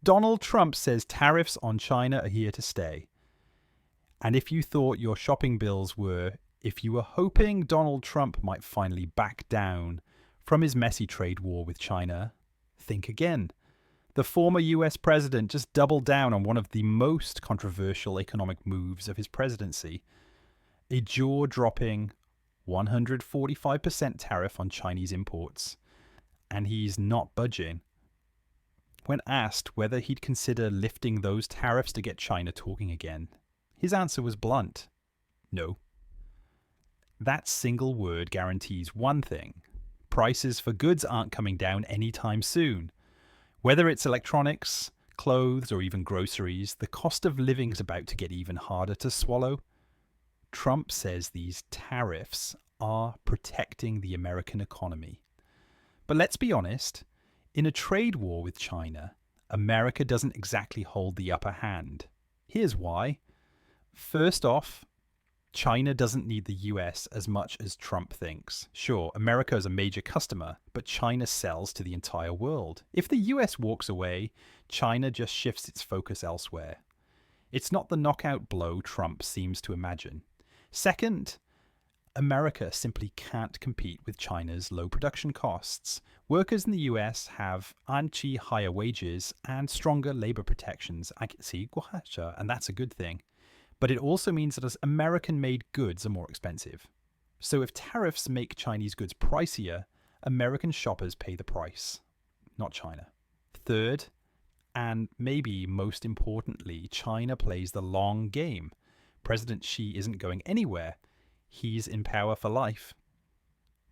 Donald Trump says tariffs on China are here to stay. And if you thought your shopping bills were, if you were hoping Donald Trump might finally back down from his messy trade war with China, think again. The former US president just doubled down on one of the most controversial economic moves of his presidency, a jaw-dropping 145% tariff on Chinese imports. And he's not budging. When asked whether he'd consider lifting those tariffs to get China talking again, his answer was blunt: no. That single word guarantees one thing: prices for goods aren't coming down anytime soon. Whether it's electronics, clothes, or even groceries, the cost of living is about to get even harder to swallow. Trump says these tariffs are protecting the American economy. But let's be honest, in a trade war with China, America doesn't exactly hold the upper hand. Here's why. First off, China doesn't need the US as much as Trump thinks. Sure, America is a major customer, but China sells to the entire world. If the US walks away, China just shifts its focus elsewhere. It's not the knockout blow Trump seems to imagine. Second, America simply can't compete with China's low production costs. Workers in the US have higher wages and stronger labor protections, and that's a good thing. But it also means that as American-made goods are more expensive. So if tariffs make Chinese goods pricier, American shoppers pay the price, not China. Third, and maybe most importantly, China plays the long game. President Xi isn't going anywhere. He's in power for life.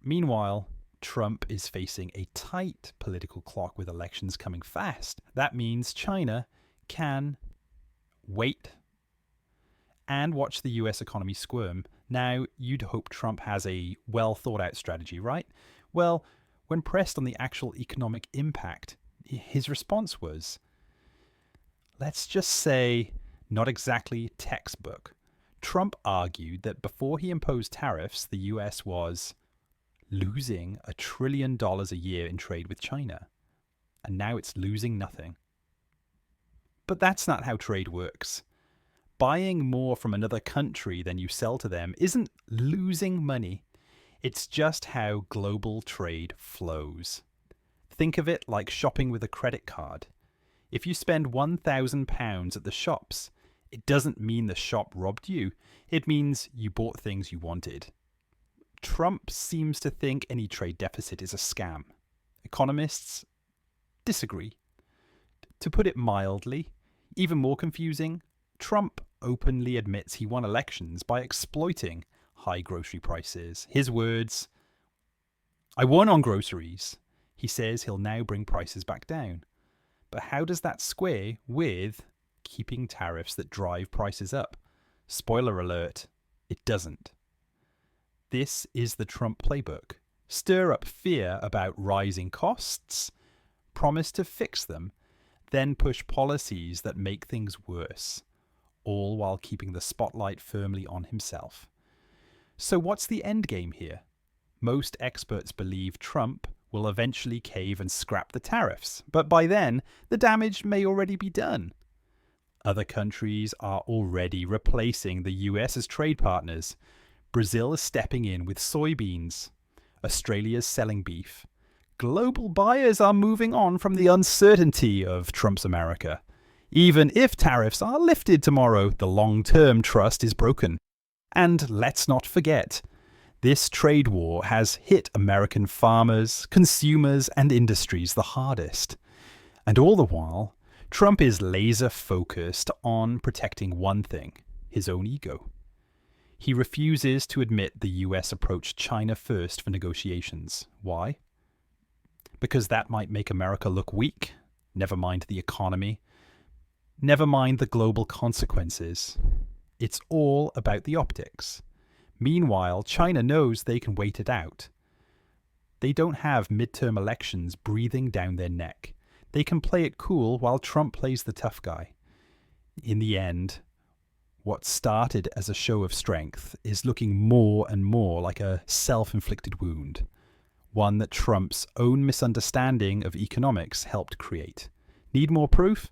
Meanwhile, Trump is facing a tight political clock with elections coming fast. That means China can wait and watch the US economy squirm. Now, you'd hope Trump has a well thought out strategy, right? Well, when pressed on the actual economic impact, his response was, let's just say, not exactly textbook. Trump argued that before he imposed tariffs, the US was losing $1 trillion a year in trade with China. And now it's losing nothing. But that's not how trade works. Buying more from another country than you sell to them isn't losing money. It's just how global trade flows. Think of it like shopping with a credit card. If you spend £1,000 at the shops, it doesn't mean the shop robbed you. It means you bought things you wanted. Trump seems to think any trade deficit is a scam. Economists disagree. To put it mildly, even more confusing, Trump openly admits he won elections by exploiting high grocery prices. His words, "I won on groceries." He says he'll now bring prices back down. But how does that square with keeping tariffs that drive prices up? Spoiler alert, it doesn't. This is the Trump playbook. Stir up fear about rising costs, promise to fix them, then push policies that make things worse, all while keeping the spotlight firmly on himself. So what's the end game here? Most experts believe Trump will eventually cave and scrap the tariffs, but by then, the damage may already be done. Other countries are already replacing the US as trade partners. Brazil is stepping in with soybeans. Australia's selling beef. Global buyers are moving on from the uncertainty of Trump's America. Even if tariffs are lifted tomorrow, the long-term trust is broken. And let's not forget, this trade war has hit American farmers, consumers, and industries the hardest. And all the while, Trump is laser-focused on protecting one thing, his own ego. He refuses to admit the US approached China first for negotiations. Why? Because that might make America look weak, never mind the economy, never mind the global consequences. It's all about the optics. Meanwhile, China knows they can wait it out. They don't have midterm elections breathing down their neck. They can play it cool while Trump plays the tough guy. In the end, what started as a show of strength is looking more and more like a self-inflicted wound, one that Trump's own misunderstanding of economics helped create. Need more proof?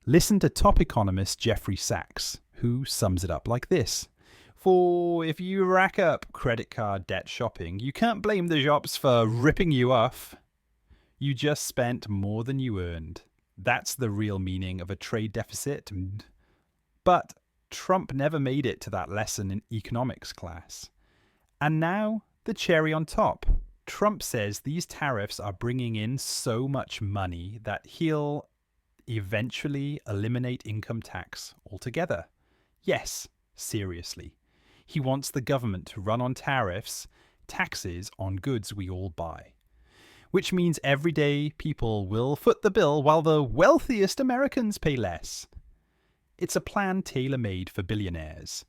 Listen to top economist Jeffrey Sachs, who sums it up like this. For if you rack up credit card debt shopping, you can't blame the shops for ripping you off. You just spent more than you earned. That's the real meaning of a trade deficit. But Trump never made it to that lesson in economics class. And now, the cherry on top. Trump says these tariffs are bringing in so much money that he'll eventually eliminate income tax altogether. Yes, seriously. He wants the government to run on tariffs, taxes on goods we all buy. Which means everyday people will foot the bill while the wealthiest Americans pay less. It's a plan tailor-made for billionaires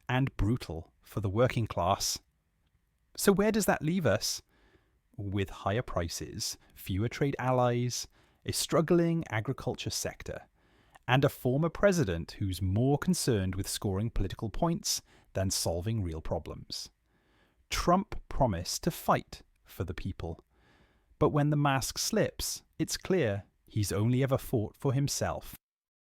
and brutal for the working class. So where does that leave us? With higher prices, fewer trade allies, a struggling agriculture sector, and a former president who's more concerned with scoring political points than solving real problems. Trump promised to fight for the people. But when the mask slips, it's clear he's only ever fought for himself.